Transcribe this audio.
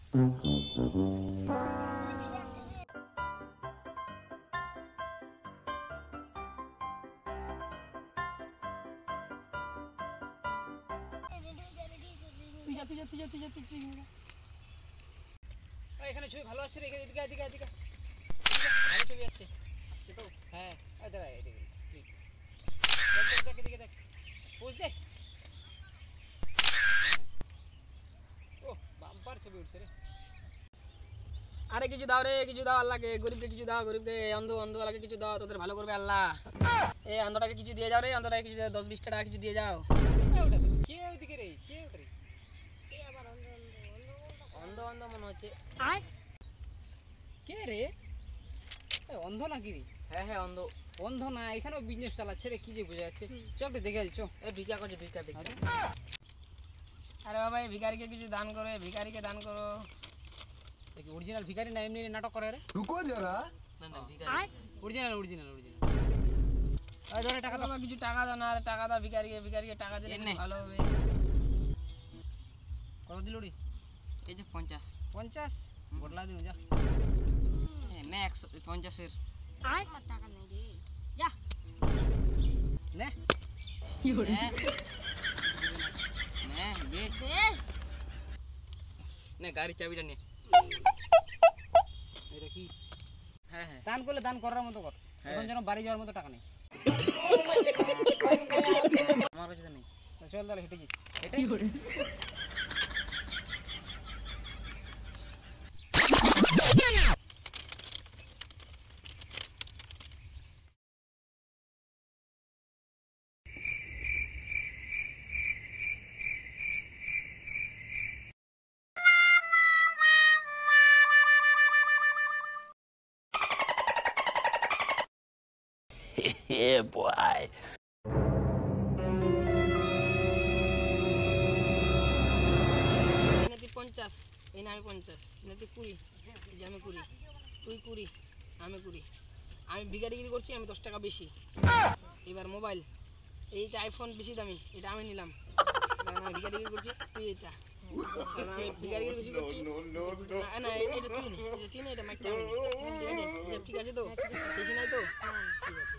এখানে ছবি ভালো আসছে রে, এদিকে এদিকে এদিকে ভালো ছবি আসছে তো। হ্যাঁ দাঁড়া, এদিকে দেখ দেখ এদিকে দেখ, পোজ দে। ও বাম্পার ছবি উঠছে রে। আরে কিছু দাও রে, কিছু দাও আল্লাহকে, গরিবকে কিছু দাও, গরিবকে অন্ধওয়ালাকে কিছু দাও, তোদের ভালো করবে আল্লাহ। এই অন্ধটাকে কিছু দিয়ে যাও রে, অন্ধটাকে কিছু 10-20 টাকা কিছু দিয়ে যাও। কে ওইদিকে রে, কে ওটা রে? অন্ধ অন্ধ মনে হচ্ছে। কে রে? অন্ধ নাকি রে? হ্যাঁ হ্যাঁ অন্ধ। অন্ধ না, এখানেও বিজনেস চালাচ্ছে রে, কি যে বোঝা যাচ্ছে। চল একটু দেখে আসি, চল। ভিক্ষা করছে, ভিক্ষা ভিক্ষা। আরে বাবা, এই ভিখারিকে কিছু দান করো, ভিখারিকে দান করো। দেখি অরিজিনাল ভিখারি না এমনি নাটক করে রে? রুকো যারা। না না ভিখারি অরিজিনাল অরিজিনাল অরিজিনাল। ওই ধরে টাকা দাও, কিছু টাকা দাও না, টাকা দাও ভিখারিকে, ভিখারিকে টাকা দিলে ভালো হবে। কত দিল রে? এই যে 50 50 বদলা দিন যা। নে 150 এর আর টাকা নেই রে, যা নে কি হলো নে দে দে নে, গাড়ি চাবিটা নে। এটা কি? হ্যাঁ হ্যাঁ, দান করলে দান করার মতো কর, এখন যেন বাড়ি যাওয়ার মতো টাকা নেই আমার কাছে নেই। চল তাহলে হেঁটে যাই, হেঁটে কি করে। Yeah, boy. নাতি 50, এই না আমি 50, নাতি 20, যে আমি 20, তুই 20, আমি 20। আমি ভিখারিগিরি করছি, আমি 10 টাকা বেশি। এবার মোবাইল, এইটা আইফোন বেশি দামি, এটা আমি নিলাম, কারণ আমি ভিখারিগিরি করছি। তুই এটা, কারণ আমি ভিখারিগিরি বেশি করছি। না না, এটা তুই নে, এটা মাইকটা আমি নে। ঠিক আছে, ঠিক আছে তো, বেশি নাই তো, ঠিক আছে।